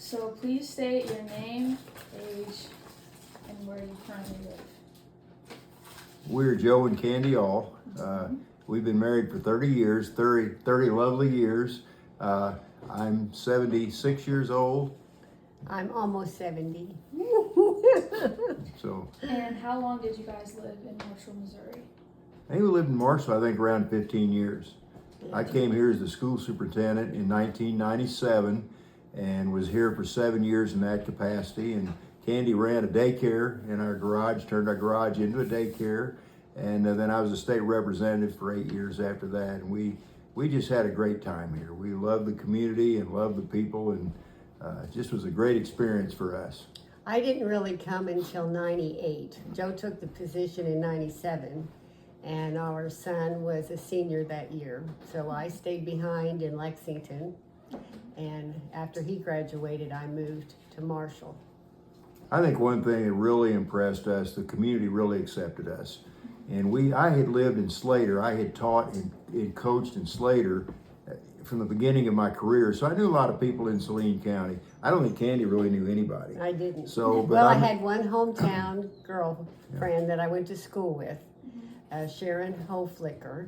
So please state your name, age, and where you currently live. We're Joe and Candee Aull. We've been married for 30 years, 30 lovely years. I'm 76 years old. I'm almost 70. So, And how long did you guys live in Marshall, Missouri? I think we lived in Marshall, I think around 15 years. I came here as the school superintendent in 1997 and was here for 7 years in that capacity. And Candee ran a daycare in our garage, turned our garage into a daycare. And then I was a state representative for 8 years after that. And we just had a great time here. We loved the community and loved the people, and it just was a great experience for us. I didn't really come until 98. Joe took the position in 97, and our son was a senior that year. So I stayed behind in Lexington, and after he graduated, I moved to Marshall. I think one thing that really impressed us, the community really accepted us. And I had lived in Slater. I had taught and coached in Slater from the beginning of my career. So I knew a lot of people in Saline County. I don't think Candee really knew anybody. I didn't. So, but well, I had one hometown girlfriend that I went to school with, Sharon Hoflicker,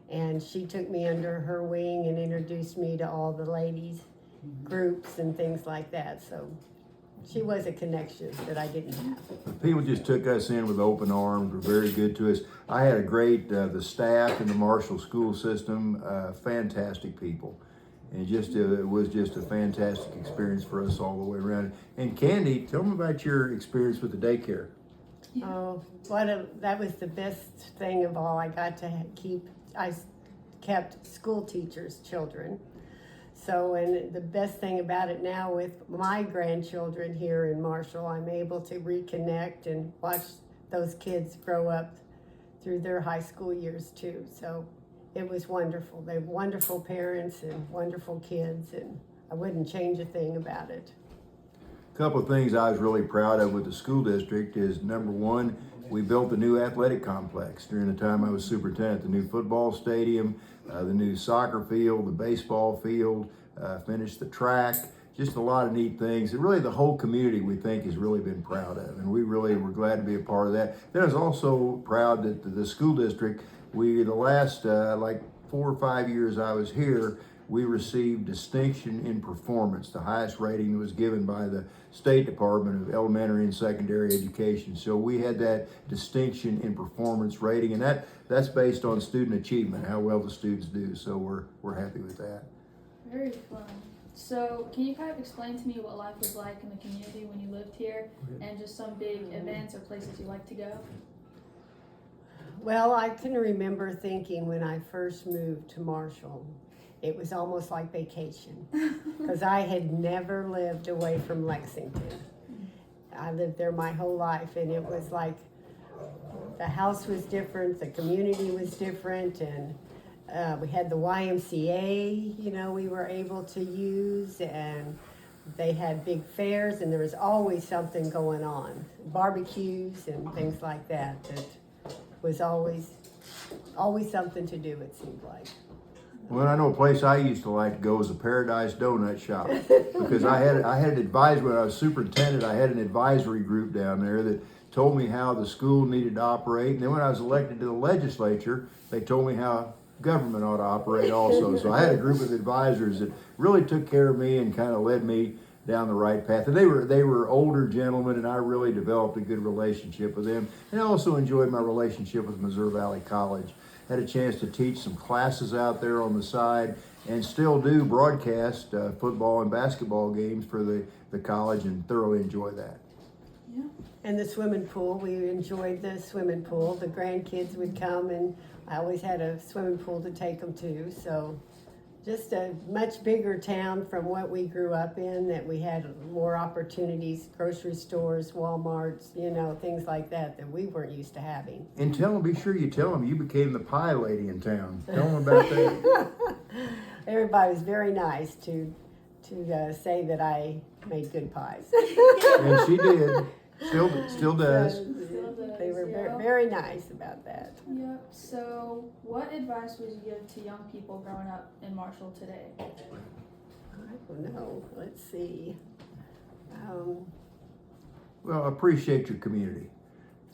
and she took me under her wing and introduced me to all the ladies groups and things like that. So she was a connection that I didn't have. People just took us in with open arms, were very good to us. I had a great, the staff in the Marshall school system, fantastic people. And it was just a fantastic experience for us all the way around. And Candee, tell them about your experience with the daycare. Oh, that was the best thing of all. I kept school teachers' children. So, and the best thing about it now with my grandchildren here in Marshall, I'm able to reconnect and watch those kids grow up through their high school years too. So it was wonderful. They have wonderful parents and wonderful kids, and I wouldn't change a thing about it. A couple of things I was really proud of with the school district is, number one, we built the new athletic complex during the time I was superintendent, the new football stadium, the new soccer field, the baseball field, finished the track, just a lot of neat things. And really the whole community, we think, has really been proud of, and we really were glad to be a part of that. Then I was also proud that the school district, the last like 4 or 5 years I was here, we received distinction in performance, the highest rating that was given by the State Department of Elementary and Secondary Education. So we had that distinction in performance rating, and that's based on student achievement, how well the students do. So we're happy with that. Very fun. So can you kind of explain to me what life was like in the community when you lived here, and just some big events or places you like to go? Well, I can remember thinking when I first moved to Marshall, it was almost like vacation, because I had never lived away from Lexington. I lived there my whole life, and it was like the house was different, the community was different, and we had the YMCA, we were able to use, and they had big fairs, and there was always something going on, barbecues and things like that was always something to do, it seemed like. Well, I know a place I used to like to go was a Paradise Donut Shop, because I had an advisor when I was superintendent. I had an advisory group down there that told me how the school needed to operate, and then when I was elected to the legislature, they told me how government ought to operate also. So I had a group of advisors that really took care of me and kind of led me down the right path. And they were older gentlemen, and I really developed a good relationship with them. And I also enjoyed my relationship with Missouri Valley College. Had a chance to teach some classes out there on the side, and still do broadcast football and basketball games for the college, and thoroughly enjoy that. Yeah. And the swimming pool, we enjoyed the swimming pool. The grandkids would come, and I always had a swimming pool to take them to. So just a much bigger town from what we grew up in, that we had more opportunities, grocery stores, Walmarts, things like that we weren't used to having. And be sure you tell them you became the pie lady in town. Tell them about that. Everybody was very nice to say that I made good pies. And she did. Still does. They were very nice about that. Yep. So what advice would you give to young people growing up in Marshall today? I don't know. Let's see. Well, appreciate your community.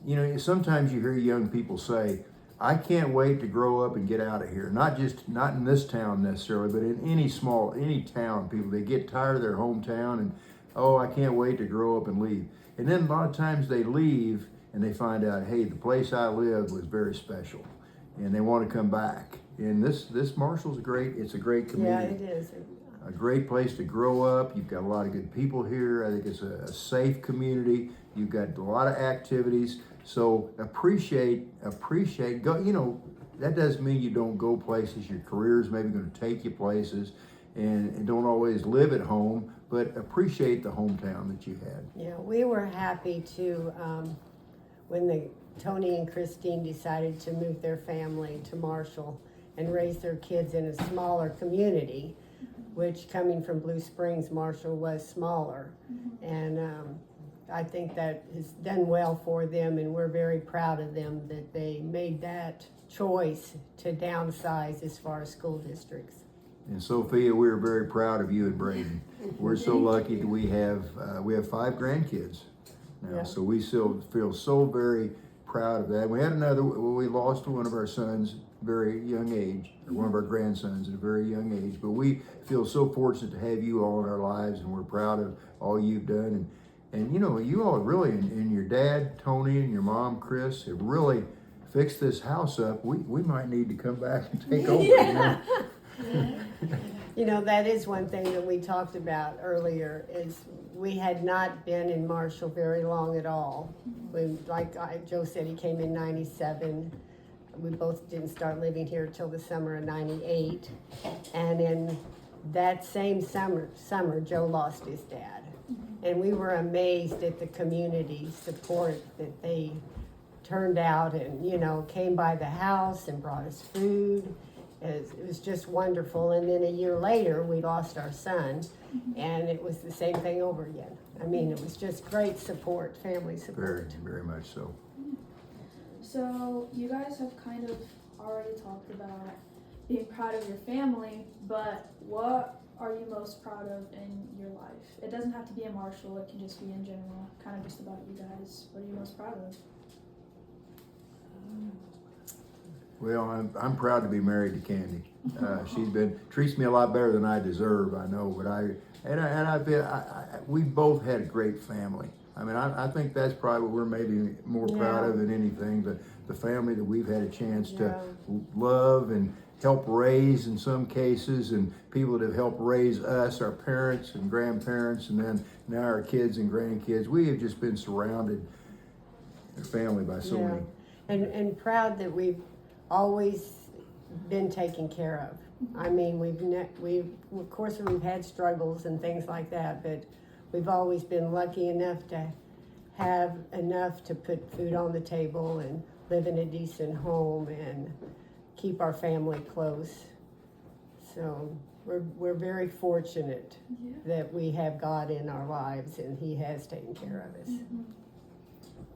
You know, sometimes you hear young people say, I can't wait to grow up and get out of here. Not in this town necessarily, but in any town, people, they get tired of their hometown and, oh, I can't wait to grow up and leave. And then a lot of times they leave and they find out, hey, the place I lived was very special and they want to come back. And this Marshall's it's a great community. Yeah, it is. A great place to grow up. You've got a lot of good people here. I think it's a safe community. You've got a lot of activities. So appreciate, go, you know, that doesn't mean you don't go places. Your career is maybe going to take you places and don't always live at home, but appreciate the hometown that you had. Yeah, we were happy to, when Tony and Christine decided to move their family to Marshall and raise their kids in a smaller community, which coming from Blue Springs, Marshall was smaller. And I think that has done well for them, and we're very proud of them that they made that choice to downsize as far as school districts. And Sophia, we're very proud of you and Braden. We're so lucky that we have 5 grandkids now, Yeah. so we still feel so very proud of that. We had we lost one of our sons very young age, or one of our grandsons at a very young age, but we feel so fortunate to have you all in our lives, and we're proud of all you've done. And you know, you all really, and your dad, Tony, and your mom, Chris, have really fixed this house up. We might need to come back and take over. You know? You know, that is one thing that we talked about earlier, is we had not been in Marshall very long at all. Joe said, he came in 97. We both didn't start living here till the summer of 98. And in that same summer, Joe lost his dad. And we were amazed at the community support that they turned out and, you know, came by the house and brought us food. It was just wonderful. And then a year later, we lost our son, and it was the same thing over again. I mean, it was just great support, family support. Very, very much so. So you guys have kind of already talked about being proud of your family, but what are you most proud of in your life? It doesn't have to be in Marshall, it can just be in general, kind of just about you guys. What are you most proud of? Well, I'm proud to be married to Candee. She's treats me a lot better than I deserve, I know, but we both had a great family. I mean, I think that's probably what we're maybe more proud of than anything, the family that we've had a chance to love and help raise in some cases, and people that have helped raise us, our parents and grandparents, and then now our kids and grandkids. We have just been surrounded, our family, by so many. And proud that we've always been taken care of. I mean, we've of course we've had struggles and things like that, but we've always been lucky enough to have enough to put food on the table and live in a decent home and keep our family close. So we're very fortunate that we have God in our lives, and He has taken care of us.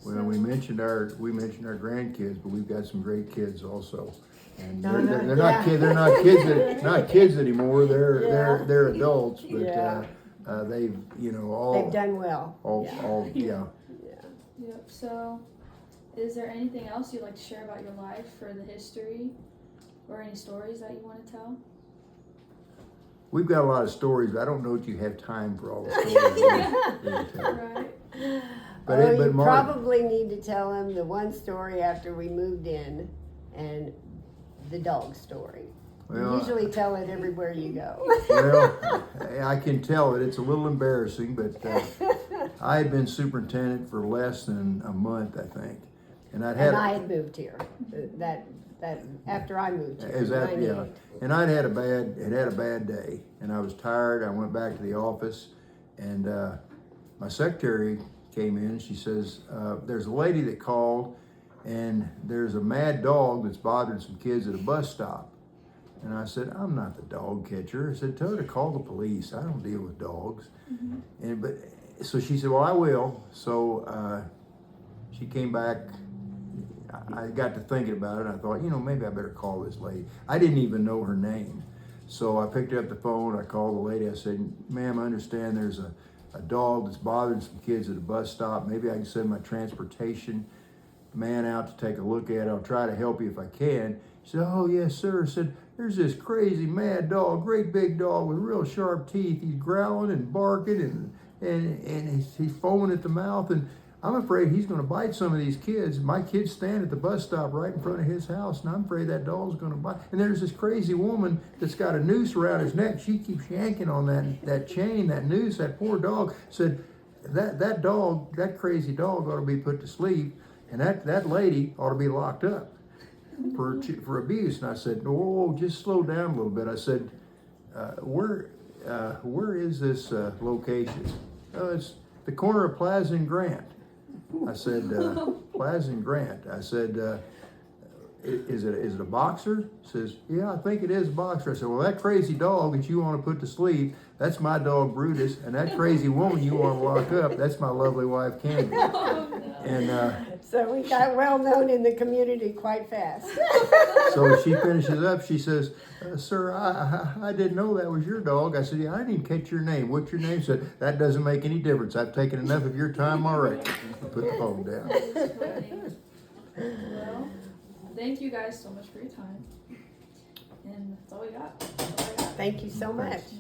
Well, we mentioned our grandkids, but we've got some great kids also. And they're not kids anymore. They're adults, but they've done well. Yep. So, is there anything else you'd like to share about your life or the history, or any stories that you want to tell? We've got a lot of stories, but I don't know if you have time for all the stories. Right. But you Mark, probably need to tell him the one story after we moved in, and the dog story. Well, You usually tell it everywhere you go. Well, I can tell it. It's a little embarrassing, but I had been superintendent for less than a month, I think, and I had moved here. That after I moved here. Is that, yeah. And I'd had a bad day, and I was tired. I went back to the office, and my secretary came in. She says, there's a lady that called, and there's a mad dog that's bothering some kids at a bus stop. And I said, I'm not the dog catcher. I said, tell her to call the police. I don't deal with dogs. So she said, well, I will. So she came back. I got to thinking about it. I thought, maybe I better call this lady. I didn't even know her name. So I picked up the phone. I called the lady. I said, ma'am, I understand there's a a dog that's bothering some kids at a bus stop. Maybe I can send my transportation man out to take a look at it. I'll try to help you if I can. She said, oh, yes, sir. I said, there's this crazy mad dog, great big dog with real sharp teeth. He's growling and barking and he's foaming at the mouth. And I'm afraid he's going to bite some of these kids. My kids stand at the bus stop right in front of his house, and I'm afraid that dog's going to bite. And there's this crazy woman that's got a noose around his neck. She keeps yanking on that chain, that noose. That poor dog said, that dog, that crazy dog ought to be put to sleep, and that lady ought to be locked up for abuse. And I said, oh, just slow down a little bit. I said, where is this location? Oh, it's the corner of Plaza and Grant. I said, Plaza and Grant. I said, is it a boxer? Says, yeah, I think it is a boxer. I said, well, that crazy dog that you want to put to sleep, that's my dog Brutus, and that crazy woman you want to lock up, that's my lovely wife Candee. Oh, no. And So we got well known in the community quite fast. so she finishes up. She says, sir, I didn't know that was your dog. I said, yeah, I didn't even catch your name. What's your name? She said, that doesn't make any difference. I've taken enough of your time already. I put the phone down. That's funny. Well, thank you guys so much for your time. And that's all we got. That's all I got. Thank you so much. Yeah.